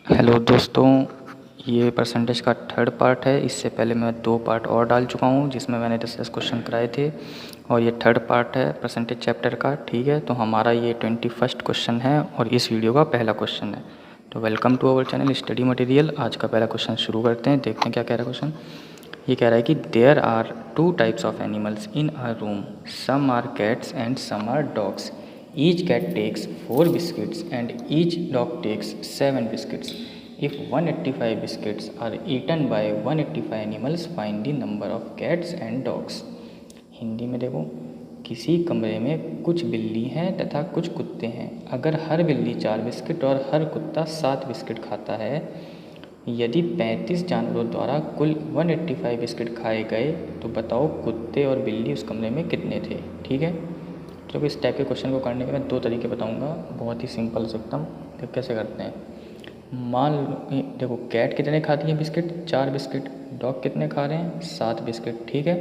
Hello दोस्तों, ये percentage का थर्ड पार्ट है। इससे पहले मैं 2 पार्ट और डाल चुका हूँ जिसमें मैंने 10 क्वेश्चन कराए थे और ये थर्ड पार्ट है परसेंटेज चैप्टर का। ठीक है, तो हमारा ये 21st क्वेश्चन है और इस वीडियो का पहला क्वेश्चन है। तो welcome to our channel study material. आज का पहला क्वेश्चन शुरू करते हैं, देखते हैं क्या कह रहा है क्वेश्चन। ये कह रहा है कि there are 2 types of animals in a room, some are cats and some are dogs. Each cat takes 4 biscuits and each dog takes 7 biscuits. If 185 biscuits are eaten by 185 animals, find the number of cats and dogs. Hindi में देखो, किसी कमरे में कुछ बिल्ली हैं तथा कुछ कुत्ते हैं। अगर हर बिल्ली 4 बिस्किट और हर कुत्ता 7 बिस्किट खाता है, यदि 35 जानवरों द्वारा कुल 185 बिस्किट खाए गए, तो बताओ कुत्ते और बिल्ली उस कमरे में कितने थे। ठीक है, तो इस टाइप के क्वेश्चन को करने के मैं 2 तरीके बताऊंगा, बहुत ही सिंपल से एकदम। देखो कैसे करते हैं। मान लो देखो, कैट कितने खाती है बिस्किट? 4 बिस्किट। डॉग कितने खा रहे हैं? 7 बिस्किट। ठीक है,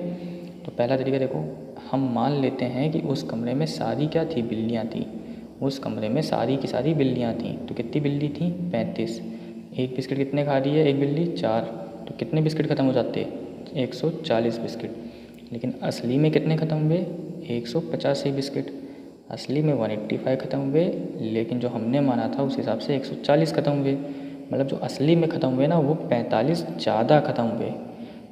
तो पहला तरीका देखो, हम मान लेते हैं कि उस कमरे में सारी क्या थी? बिल्लियाँ थी। उस कमरे में सारी की सारी बिल्लियाँ थीं। तो कितनी बिल्ली थी? 35। एक बिस्किट कितने खा रही है एक बिल्ली? 4। तो कितने बिस्किट ख़त्म हो जाते? 140 बिस्किट। लेकिन असली में कितने ख़त्म हुए? 185 बिस्किट। असली में 185 ख़त्म हुए, लेकिन जो हमने माना था उस हिसाब से 140 ख़त्म हुए। मतलब जो असली में ख़त्म हुए ना, वो 45 ज़्यादा ख़त्म हुए।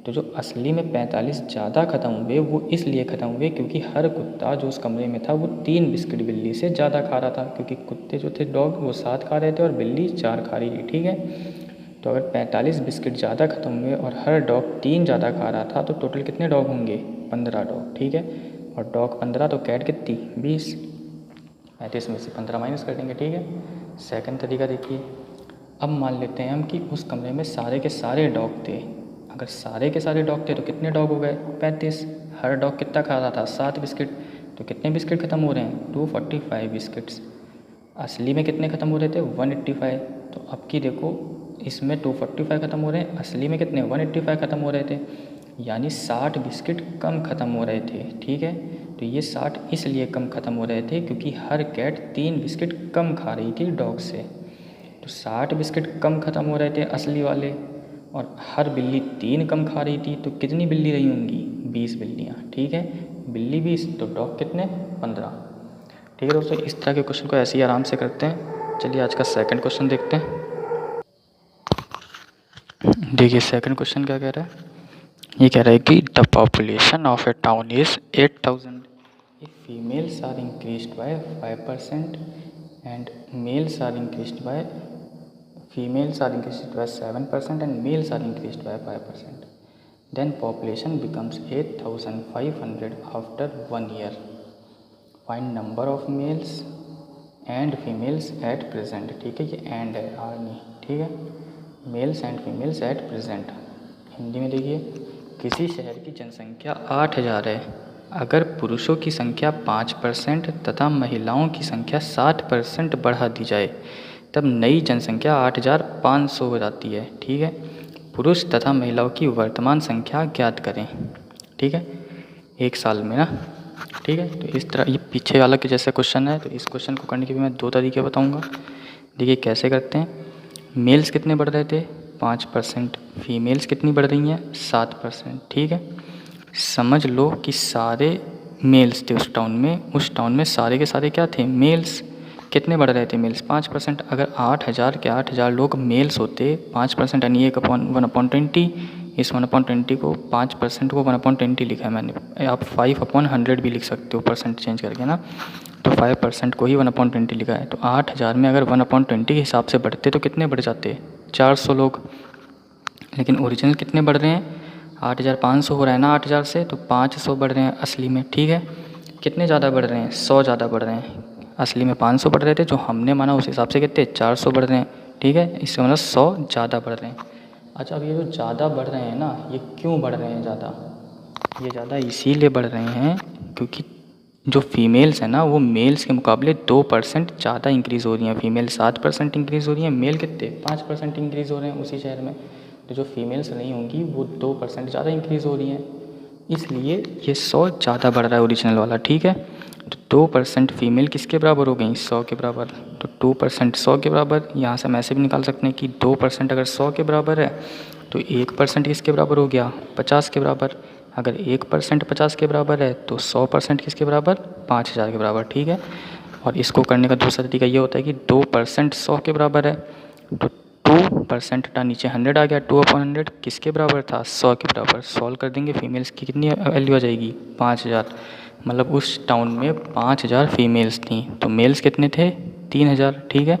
तो जो असली में 45 ज़्यादा ख़त्म हुए वो इसलिए ख़त्म हुए क्योंकि हर कुत्ता जो उस कमरे में था वो 3 बिस्किट बिल्ली से ज़्यादा खा रहा था, क्योंकि कुत्ते जो थे डॉग वो 7 खा रहे थे और बिल्ली 4 खा रही थी। ठीक है, तो अगर 45 बिस्किट ज़्यादा ख़त्म हुए और हर डॉग 3 ज़्यादा खा रहा था, तो टोटल कितने डॉग होंगे? 15 डॉग। ठीक है, और डॉग 15 तो कैट कितनी? 20। 35 में से 15 माइनस कर देंगे। ठीक है, सेकंड तरीका देखिए। अब मान लेते हैं हम कि उस कमरे में सारे के सारे डॉग थे। अगर सारे के सारे डॉग थे तो कितने डॉग हो गए? 35। हर डॉग कितना खा रहा था? 7 बिस्किट। तो कितने बिस्किट ख़त्म हो रहे हैं? 245 बिस्किट्स। असली में कितने ख़त्म हो रहे थे? 185। तो अब की देखो, इसमें 245 ख़त्म हो रहे हैं, असली में कितने? 185 ख़त्म हो रहे थे, यानी 60 बिस्किट कम ख़त्म हो रहे थे। ठीक है, तो ये 60 इसलिए कम ख़त्म हो रहे थे क्योंकि हर कैट 3 बिस्किट कम खा रही थी डॉग से। तो 60 बिस्किट कम ख़त्म हो रहे थे असली वाले, और हर बिल्ली 3 कम खा रही थी। तो कितनी बिल्ली रही होंगी? 20 बिल्लियाँ। ठीक है, बिल्ली 20 तो डॉग कितने? 15। ठीक है दोस्तों, इस तरह के क्वेश्चन को ऐसे ही आराम से करते हैं। चलिए आज का सेकंड क्वेश्चन देखते हैं। देखिए सेकंड क्वेश्चन क्या कह रहा है। ये कह रहा है कि the population of a town is 8000 if females are increased by 5% and males are increased by 7% and males are increased by 5%. Then population becomes 8500 after 1 year. Find number of males and females at present. ठीक है, ये and है, are नहीं। ठीक है, mails and females at present. Hindi में देखिए, किसी शहर की जनसंख्या 8000 है। अगर पुरुषों की संख्या 5% तथा महिलाओं की संख्या 60% बढ़ा दी जाए, तब नई जनसंख्या 8500 हो जाती है। ठीक है, पुरुष तथा महिलाओं की वर्तमान संख्या ज्ञात करें। ठीक है, 1 साल में ना। ठीक है, तो इस तरह ये पीछे वाला के जैसे क्वेश्चन है, तो इस क्वेश्चन को करने के भी मैं 2 तरीके बताऊंगा। देखिए कैसे करते हैं। मेल्स कितने बढ़ रहे थे? 5%। फीमेल्स कितनी बढ़ रही हैं? 7%। ठीक है, समझ लो कि सारे मेल्स थे उस टाउन में सारे के सारे क्या थे? मेल्स। कितने बढ़ रहे थे मेल्स? 5%। अगर 8000 के 8000 लोग मेल्स होते, 5% यानी 1/20, इस 1/20 को 5% को 1/20 लिखा है मैंने। आप 5/100 भी लिख सकते हो परसेंट चेंज करके ना, तो 5% को ही 1/20 लिखा है। तो 8000 में अगर 1/20 के हिसाब से बढ़ते तो कितने बढ़ जाते? 400 लोग। लेकिन ओरिजिनल कितने बढ़ रहे हैं? 8500 हो रहा है ना 8000 से, तो 500 बढ़ रहे हैं असली में। ठीक है, कितने ज़्यादा बढ़ रहे हैं? 100 ज़्यादा बढ़ रहे हैं। असली में 500 बढ़ रहे थे, जो हमने माना उस हिसाब से कितने? 400 बढ़ रहे हैं। ठीक है, इससे मतलब 100 ज़्यादा बढ़ रहे हैं। अच्छा, अब ये जो ज़्यादा बढ़ रहे हैं ना, ये क्यों बढ़ रहे हैं ज़्यादा? ये ज़्यादा इसीलिए बढ़ रहे हैं क्योंकि जो फीमेल्स हैं ना, वो मेल्स के मुकाबले 2% ज़्यादा इंक्रीज़ हो रही हैं। फीमेल 7% इंक्रीज़ हो रही हैं, मेल कितने? 5% इंक्रीज़ हो रहे हैं उसी शहर में। तो जो फीमेल्स नहीं होंगी वो 2% ज़्यादा इंक्रीज़ हो रही हैं, इसलिए ये 100 ज़्यादा बढ़ रहा है ओरिजिनल वाला। ठीक है, तो 2% फीमेल किसके बराबर हो गई, 100 के बराबर। तो 2% 100 के बराबर, यहाँ से हम ऐसे भी निकाल सकते हैं कि 2% अगर 100 के बराबर है तो 1% किसके बराबर हो गया, 50 के बराबर। अगर 1% 50 के बराबर है तो 100% किसके बराबर, 5000 के बराबर, ठीक है। और इसको करने का दूसरा तरीका ये होता है कि 2% 100 के बराबर है तो 2% था, नीचे 100 आ गया, 2/100 किसके बराबर था, 100 के बराबर। सॉल्व कर देंगे, फीमेल्स की कितनी वैल्यू आ जाएगी, 5000। मतलब उस टाउन में 5000 फीमेल्स थी, तो मेल्स कितने थे, 3000, ठीक है।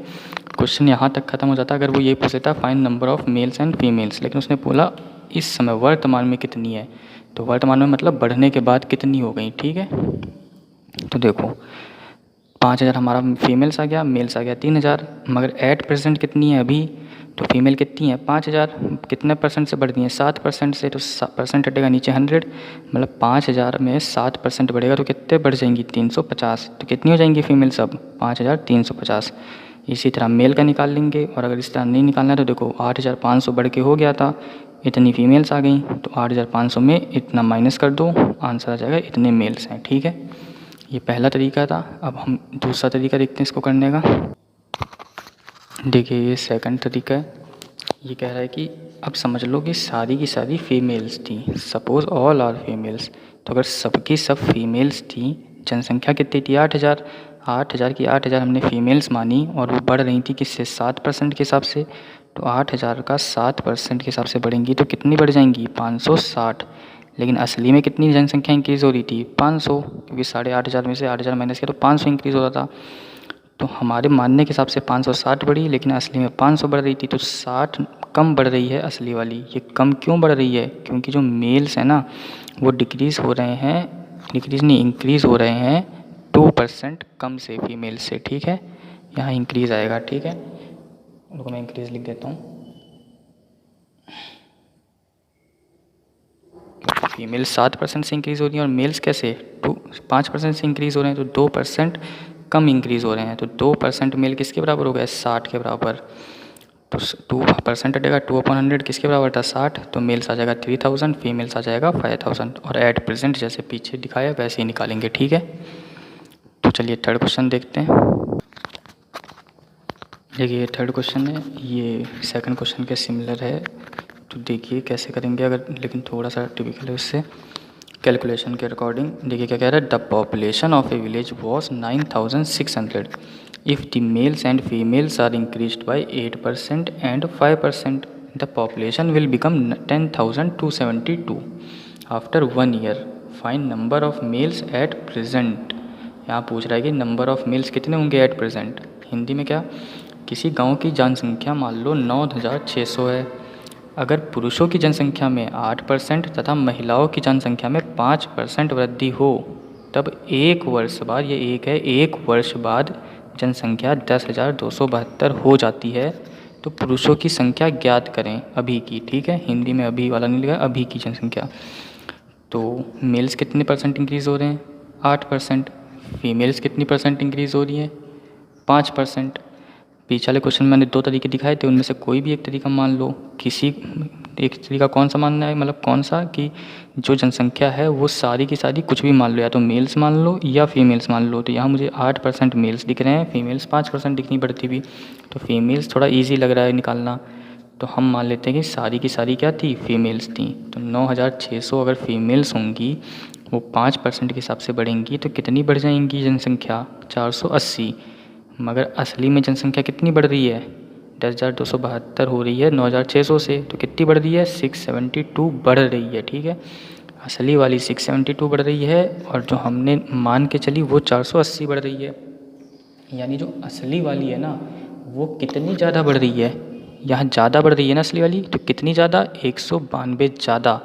क्वेश्चन यहाँ तक ख़त्म हो जाता। अगर वो ये पूछता था find number of mails and females, लेकिन उसने बोला इस समय वर्तमान में कितनी है, तो वर्तमान में मतलब बढ़ने के बाद कितनी हो गई, ठीक है। तो देखो 5000 हमारा फीमेल्स आ गया, मेल्स आ गया 3000, मगर एट प्रेजेंट कितनी है अभी, तो फीमेल कितनी है 5000, कितने परसेंट से बढ़ती हैं, 7% से, तो परसेंट हटेगा नीचे 100, मतलब 5000 में 7% बढ़ेगा तो कितने बढ़ जाएंगी, 350। तो कितनी हो जाएंगी फीमेल्स अब, 5350। इसी तरह मेल का निकाल लेंगे, और अगर इस तरह नहीं निकालना है तो देखो 8500 बढ़ के हो गया था, इतनी फीमेल्स आ गई, तो 8500 में इतना माइनस कर दो, आंसर आ जाएगा इतने मेल्स हैं, ठीक है। ये पहला तरीका था। अब हम दूसरा तरीका देखते हैं इसको करने का। देखिए ये सेकंड तरीका है। ये कह रहा है कि अब समझ लो कि सारी की सारी फीमेल्स थी, सपोज़ ऑल आर फीमेल्स। तो अगर सबकी सब फीमेल्स थी, जनसंख्या कितनी थी, 8000, 8000 की 8000 हमने फीमेल्स मानी, और वो बढ़ रही थी किससे, 7% के हिसाब से। तो 8000 का 7% के हिसाब से बढ़ेंगी तो कितनी बढ़ जाएंगी, 560। लेकिन असली में कितनी जनसंख्या इंक्रीज़ हो रही थी, 500, क्योंकि 8500 में से 8000 माइनस किया तो 500 इंक्रीज़ हो रहा था। तो हमारे मानने के हिसाब से 560 बढ़ी, लेकिन असली में 500 बढ़ रही थी, तो 60 कम बढ़ रही है असली वाली। ये कम क्यों बढ़ रही है, क्योंकि जो मेल्स हैं ना वो डिक्रीज़ हो रहे हैं, डिक्रीज़ नहीं इंक्रीज़ हो रहे हैं 2% कम से फीमेल से, ठीक है। यहाँ इंक्रीज़ आएगा, ठीक है। रुको मैं इंक्रीज़ लिख देता हूँ, फीमेल्स 7% से इंक्रीज़ हो रही हैं और मेल्स कैसे 5% से इंक्रीज़ हो रहे हैं, तो 2% कम इंक्रीज़ हो रहे हैं। तो 2% मेल किसके बराबर हो गया, 60 के बराबर। तो 2% हटेगा, 2/100 किसके बराबर था, 60। तो मेल्स आ जाएगा 3000, फीमेल्स आ जाएगा 5000, और एट प्रेजेंट जैसे पीछे दिखाया वैसे ही निकालेंगे, ठीक है। तो चलिए थर्ड क्वेश्चन देखते हैं। देखिए थर्ड क्वेश्चन है, ये सेकंड क्वेश्चन के सिमिलर है। तो देखिए कैसे करेंगे, अगर लेकिन थोड़ा सा टिपिकल है उससे कैलकुलेशन के अकॉर्डिंग। देखिए क्या कह रहा है, the population of a village was 9600 if the males and females are increased by 8% and 5%, the population will become 10,272 after 1 year. Find number of males at present. यहाँ पूछ रहा है कि नंबर ऑफ मेल्स कितने होंगे एट प्रेजेंट। हिंदी में क्या, किसी गांव की जनसंख्या मान लो 9600 है। अगर पुरुषों की जनसंख्या में 8% तथा महिलाओं की जनसंख्या में 5% वृद्धि हो, तब 1 वर्ष बाद, ये एक है, 1 वर्ष बाद जनसंख्या 10,272 हो जाती है। तो पुरुषों की संख्या ज्ञात करें अभी की, ठीक है। हिंदी में अभी वाला नहीं लिखा, अभी की जनसंख्या। तो मेल्स कितने परसेंट इंक्रीज़ हो रहे हैं, 8%। फीमेल्स कितनी परसेंट इंक्रीज़ हो रही है, 5%। पीछे वाले क्वेश्चन में मैंने 2 तरीके दिखाए थे, उनमें से कोई भी एक तरीका मान लो। किसी एक तरीका कौन सा मानना है, मतलब कौन सा, कि जो जनसंख्या है वो सारी की सारी कुछ भी मान लो, या तो मेल्स मान लो या फीमेल्स मान लो। तो यहाँ मुझे 8% मेल्स दिख रहे हैं, फीमेल्स 5% दिखनी पड़ती भी। तो फीमेल्स थोड़ा ईजी लग रहा है निकालना, तो हम मान लेते हैं कि सारी की सारी क्या थी, फीमेल्स थी। तो 9600 अगर फीमेल्स होंगी, वो 5% के हिसाब से बढ़ेंगी, तो कितनी बढ़ जाएंगी जनसंख्या, 480। मगर असली में जनसंख्या कितनी बढ़ रही है, 10,272 हो रही है 9600 से, तो कितनी बढ़ रही है, 672 बढ़ रही है, ठीक है। असली वाली 672 बढ़ रही है, और जो हमने मान के चली वो 480 बढ़ रही है। यानी जो असली वाली है ना वो कितनी ज़्यादा बढ़ रही है, यहाँ ज़्यादा बढ़ रही है ना असली वाली, तो कितनी ज़्यादा, 192 ज़्यादा।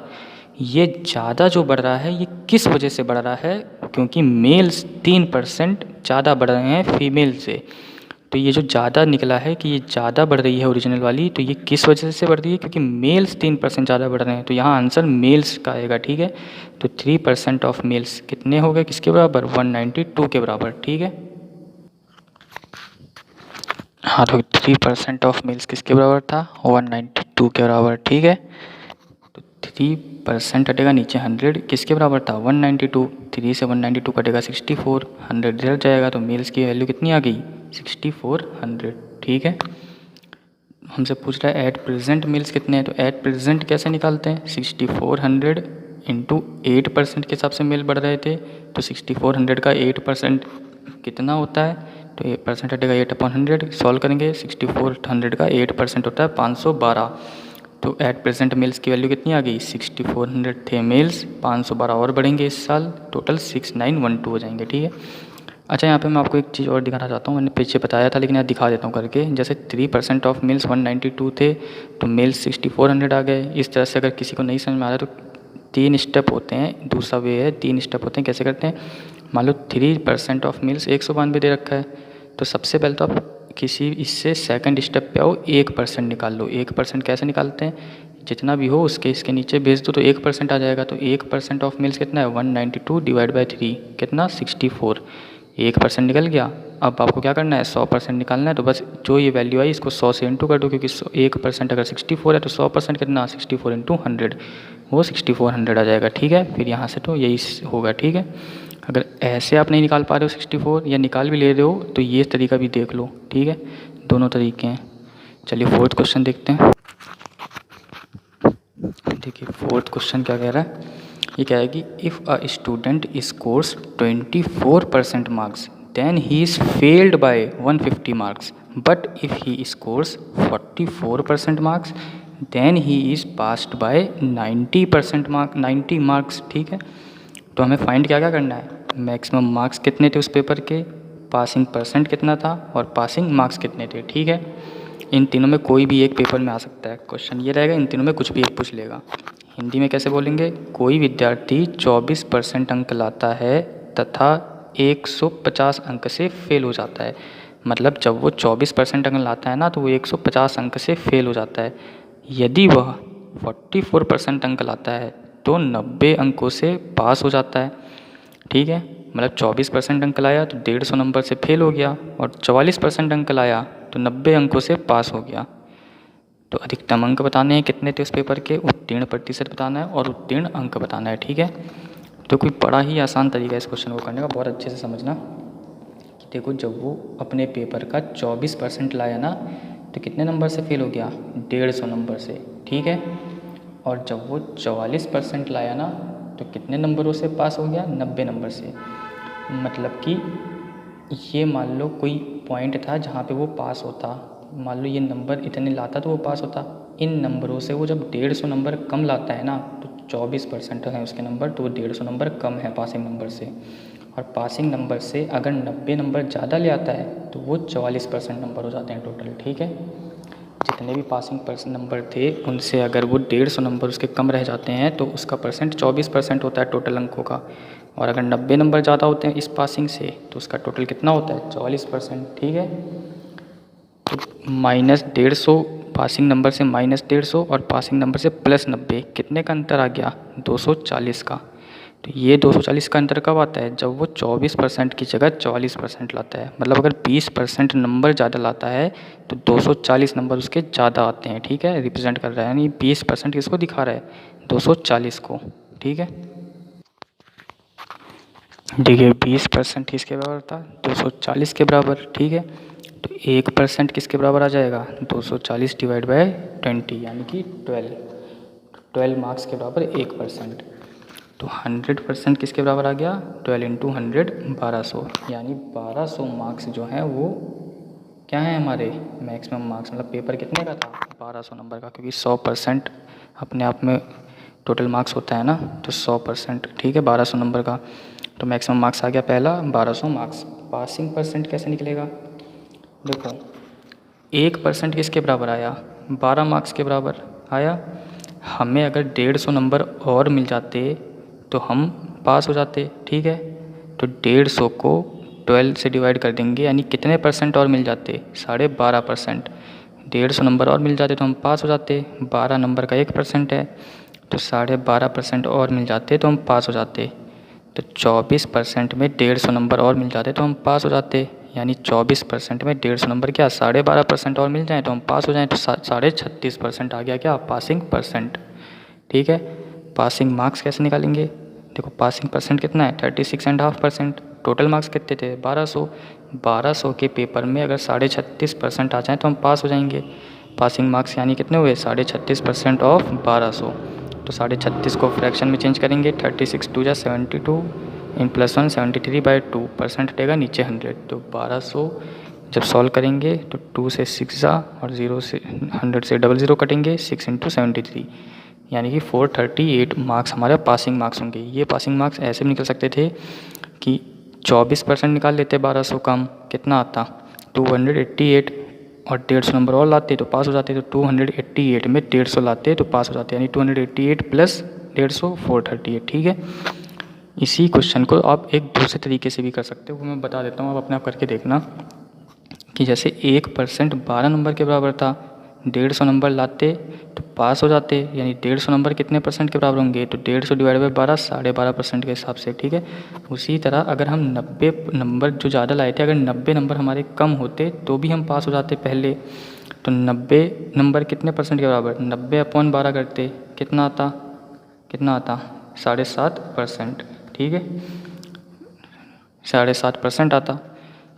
ये ज़्यादा जो बढ़ रहा है ये किस वजह से बढ़ रहा है, क्योंकि मेल्स 3% ज़्यादा बढ़ रहे हैं फीमेल से। तो ये जो ज़्यादा निकला है कि ये ज़्यादा बढ़ रही है ओरिजिनल वाली, तो ये किस वजह से बढ़ रही है, क्योंकि मेल्स 3% ज़्यादा बढ़ रहे हैं। तो यहाँ आंसर मेल्स का आएगा, ठीक है। तो 3% ऑफ मेल्स कितने हो गए, किसके बराबर, 192 के बराबर, ठीक है। हाँ तो 3% ऑफ मेल्स किसके बराबर था, 192 के बराबर, ठीक है। तो 3 परसेंट कटेगा नीचे 100 किसके बराबर था 192, 3 से 192 कटेगा 64, 100 इधर जाएगा तो मेल्स की वैल्यू कितनी आ गई 6400। ठीक है, हमसे पूछ रहा है एट प्रेजेंट मेल्स कितने हैं, तो एट प्रेजेंट कैसे निकालते हैं 6400 इंटू 8% के हिसाब से मेल बढ़ रहे थे, तो 6400 का 8% कितना होता है, तो 8% हटेगा 8/100, सॉल्व करेंगे 6400 का 8% होता है 512। तो एट प्रेजेंट मेल्स की वैल्यू कितनी आ गई 6400 थे मेल्स, 512 और बढ़ेंगे इस साल, टोटल 6912 हो जाएंगे। ठीक है, अच्छा यहाँ पे मैं आपको एक चीज़ और दिखाना चाहता हूँ, मैंने पीछे बताया था लेकिन यहाँ दिखा देता हूँ करके। जैसे 3% ऑफ मेल्स 192 थे तो मेल्स 6400 आ गए। इस तरह से अगर किसी को नहीं समझ में आ रहा है तो 3 स्टेप होते हैं, दूसरा वे है 3 स्टेप होते हैं। कैसे करते हैं, मान लो 3% ऑफ मेल्स 192 दे रखा है, तो सबसे पहले तो आप किसी इससे सेकंड स्टेप पे आओ, 1% निकाल लो। 1% कैसे निकालते हैं, जितना भी हो उसके इसके नीचे भेज दो तो 1% आ जाएगा। तो 1% ऑफ मेल्स कितना है 192 डिवाइड बाई 3 कितना 64, 1% निकल गया। अब आपको क्या करना है 100% निकालना है, तो बस जो ये वैल्यू आई इसको 100 से इंटू कर दो, क्योंकि 1% अगर 64 है तो 100% कितना 64 इंटू 100, वो 6400 आ जाएगा। ठीक है, फिर यहाँ से तो यही होगा। ठीक है, अगर ऐसे आप नहीं निकाल पा रहे हो 64 या निकाल भी ले रहे हो तो ये तरीका भी देख लो। ठीक है, दोनों तरीके हैं। चलिए फोर्थ क्वेश्चन देखते हैं। देखिए फोर्थ क्वेश्चन क्या कह रहा है, ये क्या है कि if a student scores 24% marks then he is failed by 150 marks, but if he scores 44% marks then he is passed by 90 marks. ठीक है, तो हमें फाइंड क्या क्या करना है, मैक्सिमम मार्क्स कितने थे उस पेपर के, पासिंग परसेंट कितना था और पासिंग मार्क्स कितने थे। ठीक है, इन तीनों में कोई भी एक पेपर में आ सकता है, क्वेश्चन ये रहेगा इन तीनों में कुछ भी एक पूछ लेगा। हिंदी में कैसे बोलेंगे, कोई विद्यार्थी 24% अंक लाता है तथा 150 अंक से फेल हो जाता है। मतलब जब वो 24% अंक लाता है ना तो वो 150 अंक से फेल हो जाता है। यदि वह 44% अंक लाता है तो 90 अंकों से पास हो जाता है। ठीक है, मतलब 24% अंक लाया तो 150 नंबर से फेल हो गया, और 44% अंक लाया तो 90 अंकों से पास हो गया। तो अधिकतम अंक बताने हैं कितने थे उस पेपर के, उत्तीर्ण प्रतिशत बताना है और उत्तीर्ण अंक बताना है। ठीक है, तो कोई बड़ा ही आसान तरीका है इस क्वेश्चन को करने का, बहुत अच्छे से समझना कि देखो जब वो अपने पेपर का 24% लाया ना तो कितने नंबर से फेल हो गया 150 नंबर से। ठीक है, और जब वो 44% लाया ना तो कितने नंबरों से पास हो गया 90 नंबर से। मतलब कि ये मान लो कोई पॉइंट था जहाँ पे वो पास होता, मान लो ये नंबर इतने लाता तो वो पास होता, इन नंबरों से वो जब 150 नंबर कम लाता है ना तो 24% है उसके नंबर, तो वो 150 नंबर कम है पासिंग नंबर से। और पासिंग नंबर से अगर 90 नंबर ज़्यादा ले आता है तो वो 44% नंबर हो जाते हैं टोटल। ठीक है, जितने भी पासिंग नंबर थे उनसे अगर वो 150 नंबर उसके कम रह जाते हैं तो उसका परसेंट 24% होता है टोटल अंकों का। और अगर 90 नंबर ज़्यादा होते हैं इस पासिंग से तो उसका टोटल कितना होता है 44%। ठीक है, तो -150 पासिंग नंबर से -150 और पासिंग नंबर से +90 कितने का अंतर आ गया 240 का। तो ये 240 का अंतर कब आता है, जब वो 24% की जगह 44% लाता है। मतलब अगर 20% नंबर ज़्यादा लाता है तो 240 नंबर उसके ज़्यादा आते हैं। ठीक है, रिप्रेजेंट कर रहा है, यानी 20% किसको दिखा रहा है 240 को। ठीक है, देखिए 20% किसके बराबर था 240 के बराबर। ठीक है, तो 1% किसके बराबर आ जाएगा 240 डिवाइड बाय 20 यानी कि 12 मार्क्स के बराबर 1%। तो 100% किसके बराबर आ गया 12 इंटू 100 1200, यानी 1200 मार्क्स जो हैं वो क्या हैं हमारे मैक्सिमम मार्क्स। मतलब पेपर कितने का था 1200 नंबर का, क्योंकि 100% अपने आप में टोटल मार्क्स होता है ना, तो 100%। ठीक है, 1200 नंबर का तो मैक्सिमम मार्क्स आ गया पहला 1200 मार्क्स। पासिंग परसेंट कैसे निकलेगा, देखो 1% किसके बराबर आया 12 मार्क्स के बराबर आया। हमें अगर 150 नंबर और मिल जाते तो हम पास हो जाते। ठीक है, तो 150 को 12 से डिवाइड कर देंगे, यानी कितने परसेंट और मिल जाते 12.5%। 150 नंबर और मिल जाते तो हम पास हो जाते, 12 नंबर का 1% है तो 12.5% और मिल जाते तो हम पास हो जाते। तो 24% में 150 नंबर और मिल जाते तो हम पास हो जाते, यानी 24% में 150 नंबर क्या 12.5% और मिल जाए तो हम पास हो जाएँ, तो 36.5% आ गया क्या पासिंग परसेंट। ठीक है, पासिंग मार्क्स कैसे निकालेंगे? देखो पासिंग परसेंट कितना है 36.5%। टोटल मार्क्स कितने थे 1200। 1200 के पेपर में अगर 36.5% आ जाए तो हम पास हो जाएंगे। पासिंग मार्क्स यानी कितने हुए 36.5% ऑफ 1200। तो 36.5 को फ्रैक्शन में चेंज करेंगे 36 2 जा 72 इन +1 73/2 परसेंट हटेगा नीचे 100। तो 1200 जब सॉल्व करेंगे तो 2 से 6 जा और 0 से 100 से 00 कटेंगे 6 × 73 यानी कि 438 मार्क्स हमारे पासिंग मार्क्स होंगे। ये पासिंग मार्क्स ऐसे भी निकल सकते थे कि 24% निकाल लेते 1200 कम कितना आता 288 और 150 नंबर और लाते तो पास हो जाते। तो 288 में 150 लाते तो पास हो जाते यानी 288 + 150 438। ठीक है, इसी क्वेश्चन को आप एक दूसरे तरीके से भी कर सकते हो, वो मैं बता देता हूँ, आप अपने आप करके देखना कि जैसे 1% 12 नंबर के बराबर था, 150 नंबर लाते तो पास हो जाते यानी 150 नंबर कितने परसेंट के बराबर होंगे तो 150 / 12 12.5% के हिसाब से। ठीक है, उसी तरह अगर हम 90 नंबर जो ज़्यादा लाए थे, अगर 90 नंबर हमारे कम होते तो भी हम पास हो जाते पहले। तो 90 नंबर कितने परसेंट के बराबर 90/12 करते कितना आता 7.5%। ठीक है, 7.5% आता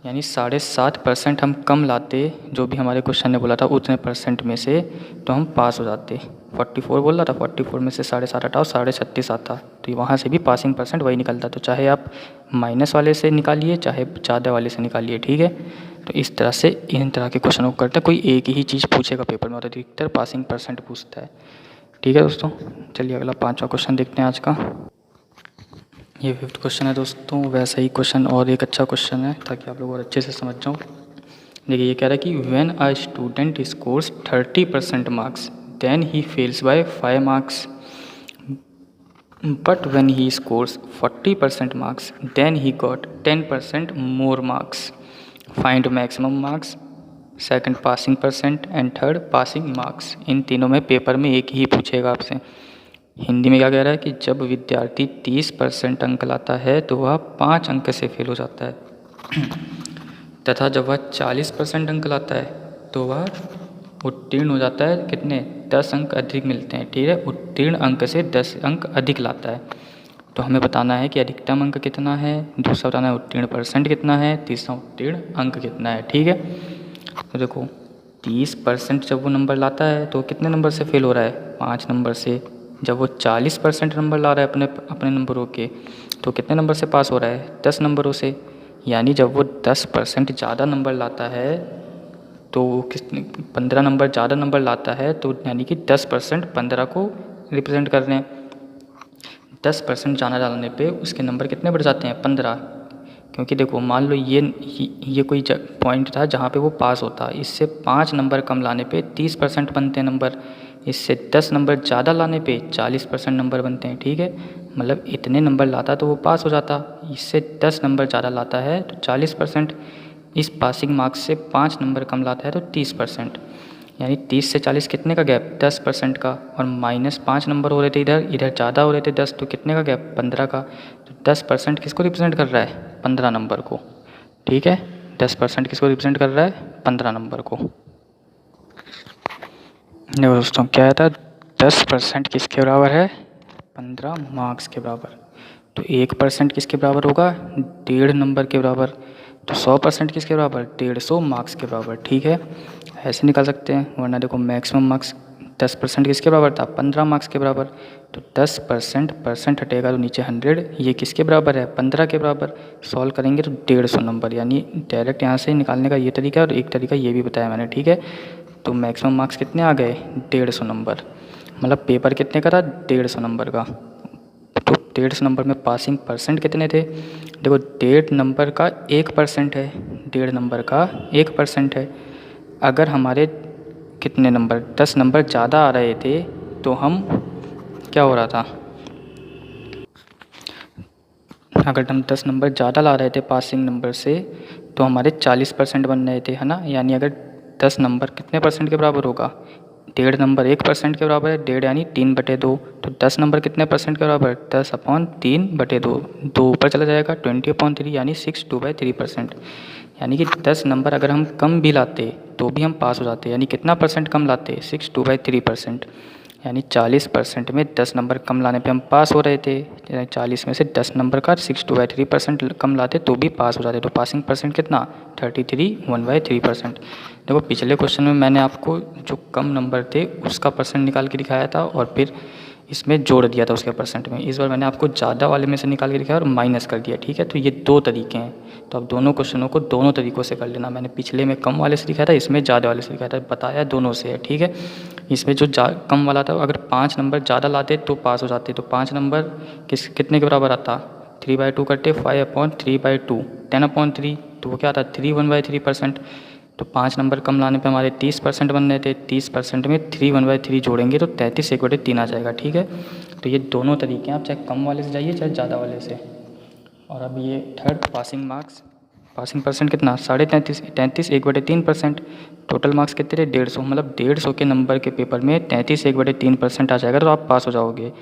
यानी 7.5% हम कम लाते जो भी हमारे क्वेश्चन ने बोला था उतने परसेंट में से तो हम पास हो जाते। 44 बोल रहा था, 44 में से 7.5 हटाओ 36.5 आता तो वहाँ से भी पासिंग परसेंट वही निकलता। तो चाहे आप माइनस वाले से निकालिए चाहे ज़्यादा वाले से निकालिए। ठीक है, तो इस तरह से इन तरह के क्वेश्चनों को करते हैं, कोई एक ही चीज़ पूछेगा पेपर में और अधिकतर पासिंग परसेंट पूछता है। ठीक है दोस्तों, चलिए अगला 5वां क्वेश्चन देखते हैं आज का। ये 5th क्वेश्चन है दोस्तों, वैसा ही क्वेश्चन और एक अच्छा क्वेश्चन है ताकि आप लोग और अच्छे से समझ जाओ। देखिए ये कह रहा है कि when a student scores 30% marks then he fails by 5 marks but when he scores 40% marks then he got 10% more marks. Find maximum marks, second passing percent and third passing marks. इन तीनों में पेपर में एक ही पूछेगा आपसे। हिंदी में क्या कह रहा है कि जब विद्यार्थी 30% अंक लाता है तो वह 5 अंक से फेल हो जाता है तथा जब वह 40% अंक लाता है तो वह उत्तीर्ण हो जाता है। कितने 10 अंक अधिक मिलते हैं। ठीक है, उत्तीर्ण अंक से 10 अंक अधिक लाता है। तो हमें बताना है कि अधिकतम अंक कितना है, दूसरा बताना है उत्तीर्ण परसेंट कितना है, तीसरा उत्तीर्ण अंक कितना है। ठीक है, तो देखो 30% जब वो नंबर लाता है तो कितने नंबर से फेल हो रहा है 5 नंबर से। जब वो 40% नंबर ला रहा है अपने नंबरों के तो कितने नंबर से पास हो रहा है 10 नंबरों से। यानी जब वो 10% ज़्यादा नंबर लाता है तो कितने 15 नंबर ज़्यादा नंबर लाता है तो यानी कि 10% 15 को रिप्रेजेंट कर रहे हैं। 10% ज़्यादा डालने पे उसके नंबर कितने बढ़ जाते हैं 15। क्योंकि देखो मान लो ये कोई पॉइंट था जहाँ पे वो पास होता, इससे 5 नंबर कम लाने पे 30% बनते हैं नंबर, इससे 10 नंबर ज़्यादा लाने पे 40% नंबर बनते हैं। ठीक है, मतलब इतने नंबर लाता तो वो पास हो जाता, इससे 10 नंबर ज़्यादा लाता है तो 40%, इस पासिंग मार्क्स से 5 नंबर कम लाता है तो 30%। यानी 30 से 40 कितने का गैप 10% का, और -5 नंबर हो रहे थे इधर ज़्यादा हो रहे थे 10, तो कितने का गैप 15 का। तो 10% किसको रिप्रेजेंट कर रहा है 15 नंबर को। ठीक है, 10% किसको रिप्रेजेंट कर रहा है 15 नंबर को। देखो दोस्तों क्या था 10% किसके बराबर है 15 मार्क्स के बराबर। तो 1% किसके बराबर होगा 1.5 नंबर के बराबर। तो 100% किसके बराबर 150 मार्क्स के बराबर। ठीक है, ऐसे निकाल सकते हैं, वरना देखो मैक्सिमम मार्क्स 10% किसके बराबर था 15 मार्क्स के बराबर। तो 10% परसेंट हटेगा तो नीचे 100, ये किसके बराबर है 15 के बराबर। सॉल्व करेंगे तो 150 नंबर, यानी डायरेक्ट यहाँ से निकालने का ये तरीका है और एक तरीका ये भी बताया मैंने। ठीक है, तो मैक्सिमम मार्क्स कितने आ गए 150 नंबर, मतलब पेपर कितने का था 150 नंबर का। तो 150 नंबर में पासिंग परसेंट कितने थे, देखो 1.5 नंबर का 1% है, 1.5 नंबर का 1% है। अगर हमारे कितने नंबर 10 नंबर ज़्यादा आ रहे थे तो हम क्या हो रहा था, अगर हम 10 नंबर ज़्यादा ला रहे थे पासिंग नंबर से तो हमारे 40% बन रहे थे, है ना। यानी अगर 10 नंबर कितने परसेंट के बराबर होगा 1.5 नंबर 1% के बराबर है, 1.5 यानी 3/2। तो 10 नंबर कितने परसेंट के बराबर 10/3/2, 2 ऊपर चला जाएगा 20/3 यानी 62/3%। यानी कि 10 नंबर अगर हम कम भी लाते तो भी हम पास हो जाते, यानी कितना परसेंट कम लाते 62/3%। यानी 40% में 10 नंबर कम लाने पे हम पास हो रहे थे। 40 में से 10 नंबर का 62/3% कम लाते तो भी पास हो जाते। तो पासिंग परसेंट कितना 33 1/3%। देखो पिछले क्वेश्चन में मैंने आपको जो कम नंबर थे उसका परसेंट निकाल के दिखाया था और फिर इसमें जोड़ दिया था उसके परसेंट में। इस बार मैंने आपको ज़्यादा वाले में से निकाल के दिखाया और माइनस कर दिया, ठीक है। तो ये 2 तरीके हैं, तो आप दोनों क्वेश्चनों को दोनों तरीक़ों से कर लेना। मैंने पिछले में कम वाले से दिखाया था, इसमें ज़्यादा वाले से दिखाया था, बताया दोनों से है, ठीक है। इसमें जो कम वाला था अगर 5 नंबर ज़्यादा लाते तो पास हो जाते। तो 5 नंबर कितने के बराबर आता 3/2 करते 5/3/2 10/3, तो वो क्या आता 3 1/3%। तो 5 नंबर कम लाने पे हमारे 30% बन रहे थे। 30% में 3 1/3 जोड़ेंगे तो 33 1/3 आ जाएगा, ठीक है। तो ये दोनों तरीके हैं, आप चाहे कम वाले से जाइए चाहे ज़्यादा वाले से। और अब ये third passing marks, passing percent कितना 33.5 33 1/3%। टोटल मार्क्स कितने थे 150, मतलब 150 के नंबर के पेपर में 33 1/3% आ जाएगा तो आप पास हो जाओगे।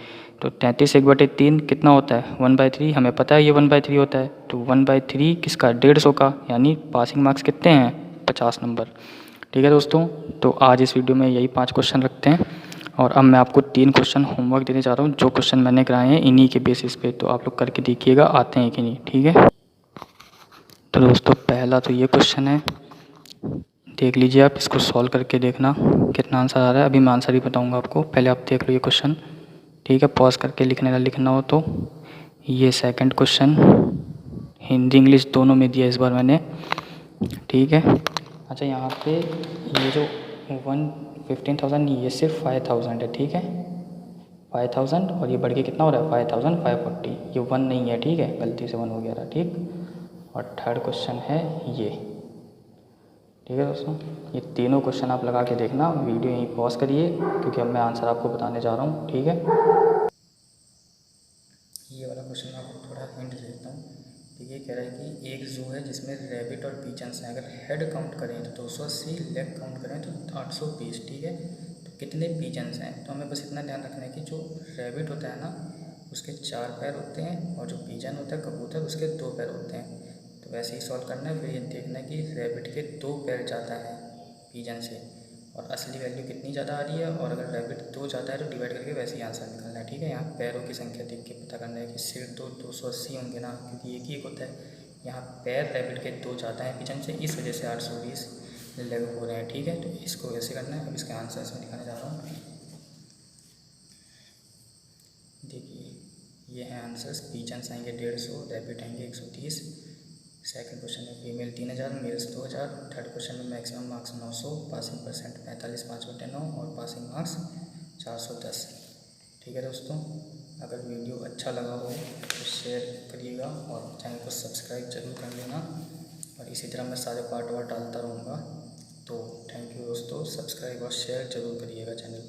तो 33 1/3 कितना होता है 1/3, हमें पता है ये 1/3 होता है। तो 1/3 किसका 150 का, यानी पासिंग मार्क्स कितने हैं 50 नंबर, ठीक है दोस्तों। तो आज इस वीडियो में यही 5 क्वेश्चन रखते हैं और अब मैं आपको 3 क्वेश्चन होमवर्क देने जा रहा हूँ। जो क्वेश्चन मैंने कराए हैं इन्हीं के बेसिस पे, तो आप लोग करके देखिएगा आते हैं कि नहीं, ठीक है। तो दोस्तों पहला तो ये क्वेश्चन है, देख लीजिए आप इसको सॉल्व करके देखना कितना आंसर आ रहा है। अभी मैं आंसर ही बताऊंगा आपको, पहले आप देख लो ये क्वेश्चन, ठीक है। पॉज करके लिखना हो तो। ये सेकंड क्वेश्चन हिंदी इंग्लिश दोनों में दिया इस बार मैंने, ठीक है। अच्छा यहाँ पे ये जो 15,000 ये सिर्फ 5,000 है, ठीक है। 5,000 और ये बढ़ के कितना हो रहा है 5,540, ये 1 नहीं है, ठीक है, गलती से 1 हो गया था, ठीक। और थर्ड क्वेश्चन है ये, ठीक है दोस्तों। ये तीनों क्वेश्चन आप लगा के देखना, वीडियो यहीं पॉज करिए क्योंकि अब मैं आंसर आपको बताने जा रहा हूँ, ठीक है। ये वाला क्वेश्चन मैं आपको थोड़ा हिंट देता हूँ, ठीक है। कह रहा है कि एक ज़ू है जिसमें रैबिट और पीजन्स हैं, अगर हेड काउंट करें तो 280, लेग काउंट करें तो 820, ठीक है। तो कितने पीजन्स हैं, तो हमें बस इतना ध्यान रखना है कि जो रैबिट होता है ना उसके 4 पैर होते हैं और जो पीजन होता है कबूतर उसके 2 पैर होते हैं। तो वैसे ही सॉल्व करना है, फिर ये देखना है कि रैबिट के 2 पैर ज़्यादा हैं पीजन से और असली वैल्यू कितनी ज़्यादा आ रही है, और अगर रैबिट 2 ज़्यादा है तो डिवाइड करके वैसे ही आंसर निकालना है, ठीक है। यहाँ पैरों की संख्या देख के पता करना है कि सिर तो 280 होंगे ना, क्योंकि एक ही एक होता है। यहाँ पैर रैबिट के 2 ज़्यादा हैं पिजन से, इस वजह से 820 लग हो रहे हैं, ठीक है। तो इसको वैसे करना है। अब इसके आंसर इसमें दिखाने जा रहा हूँ, देखिए ये हैं आंसर्स। पिजन्स आएंगे 150, रैबिट आएंगे 130। सेकंड क्वेश्चन में फीमेल 3000, मेल्स 2000। थर्ड क्वेश्चन में मैक्सिमम मार्क्स 900, पासिंग परसेंट 45 5/9 और पासिंग मार्क्स 410, ठीक है दोस्तों। अगर वीडियो अच्छा लगा हो तो शेयर करिएगा और चैनल को सब्सक्राइब जरूर कर लेना, और इसी तरह मैं सारे पार्ट वार्ट डालता रहूँगा। तो थैंक यू दोस्तों, सब्सक्राइब और शेयर जरूर करिएगा चैनल।